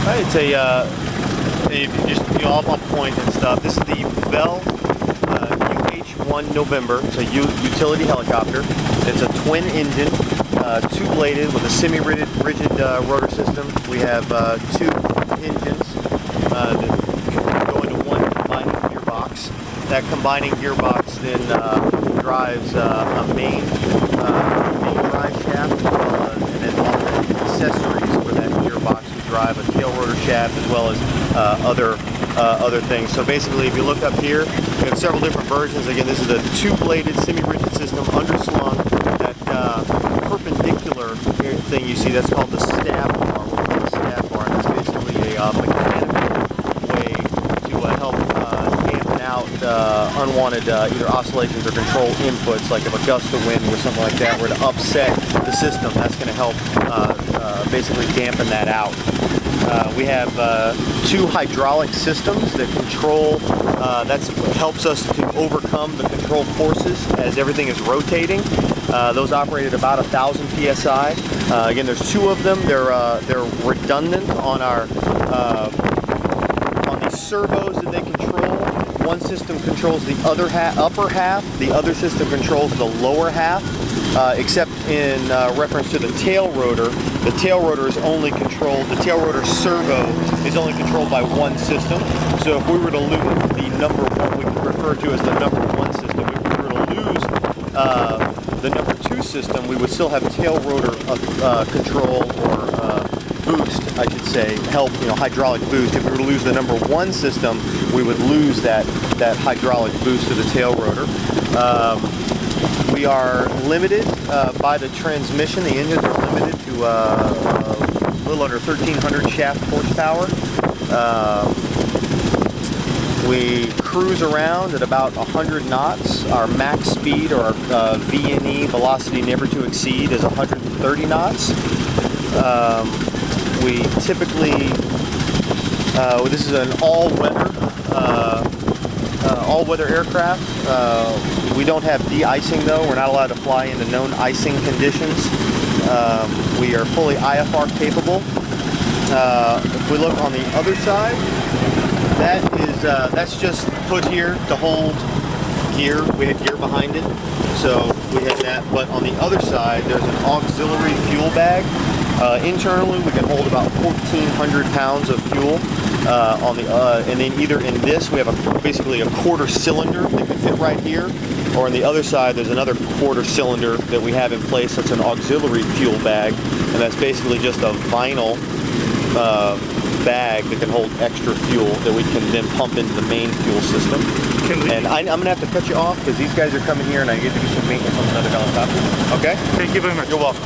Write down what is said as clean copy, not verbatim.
It's a, if you just all up point and stuff. This is the Bell UH-1 November. It's a utility helicopter. It's a twin engine, two-bladed with a semi-rigid rotor system. We have two engines that go into one combining gearbox. That combining gearbox then drives a main drive shaft, and then all the accessories for that gearbox would drive a tail rotor shaft as well as other things. So basically, if you look up here, we have several different versions. Again, this is a two-bladed semi-rigid system, underslung. That perpendicular thing you see, that's called the stab bar. The stab bar, and that's basically a mechanical way to help dampen out unwanted either oscillations or control inputs, like if a gust of wind or something like that were to upset the system. That's going to help basically dampen that out. We have two hydraulic systems that control, that helps us to overcome the control forces as everything is rotating. Those operate at about 1,000 psi. Again, there's two of them. They're redundant on our on the servos that they control. One system controls the upper half. The other system controls the lower half. Except in reference to the tail rotor. The tail rotor is only controlled, the tail rotor servo is only controlled by one system. So if we were to lose the number one, we refer to as the number one system. If we were to lose the number two system, we would still have tail rotor control or boost, I should say, help, hydraulic boost. If we were to lose the number one system, we would lose that hydraulic boost to the tail rotor. We are limited by the transmission. The engines are limited to a little under 1,300 shaft horsepower. We cruise around at about 100 knots. Our max speed, or our VNE, velocity never to exceed, is 130 knots. We typically, this is an all-weather aircraft. We don't have de-icing though. We're not allowed to fly into known icing conditions. We are fully IFR capable. If we look on the other side, that's just put here to hold gear. We had gear behind it, so we had that. But on the other side, there's an auxiliary fuel bag. Internally, we can hold about 1,400 pounds of fuel. And then either in this, we have basically a quarter cylinder that can fit right here, or on the other side, there's another quarter cylinder that we have in place. That's an auxiliary fuel bag, and that's basically just a vinyl bag that can hold extra fuel that we can then pump into the main fuel system. And I'm going to have to cut you off because these guys are coming here and I get to do some maintenance on another helicopter. Okay? Thank you very much. You're welcome.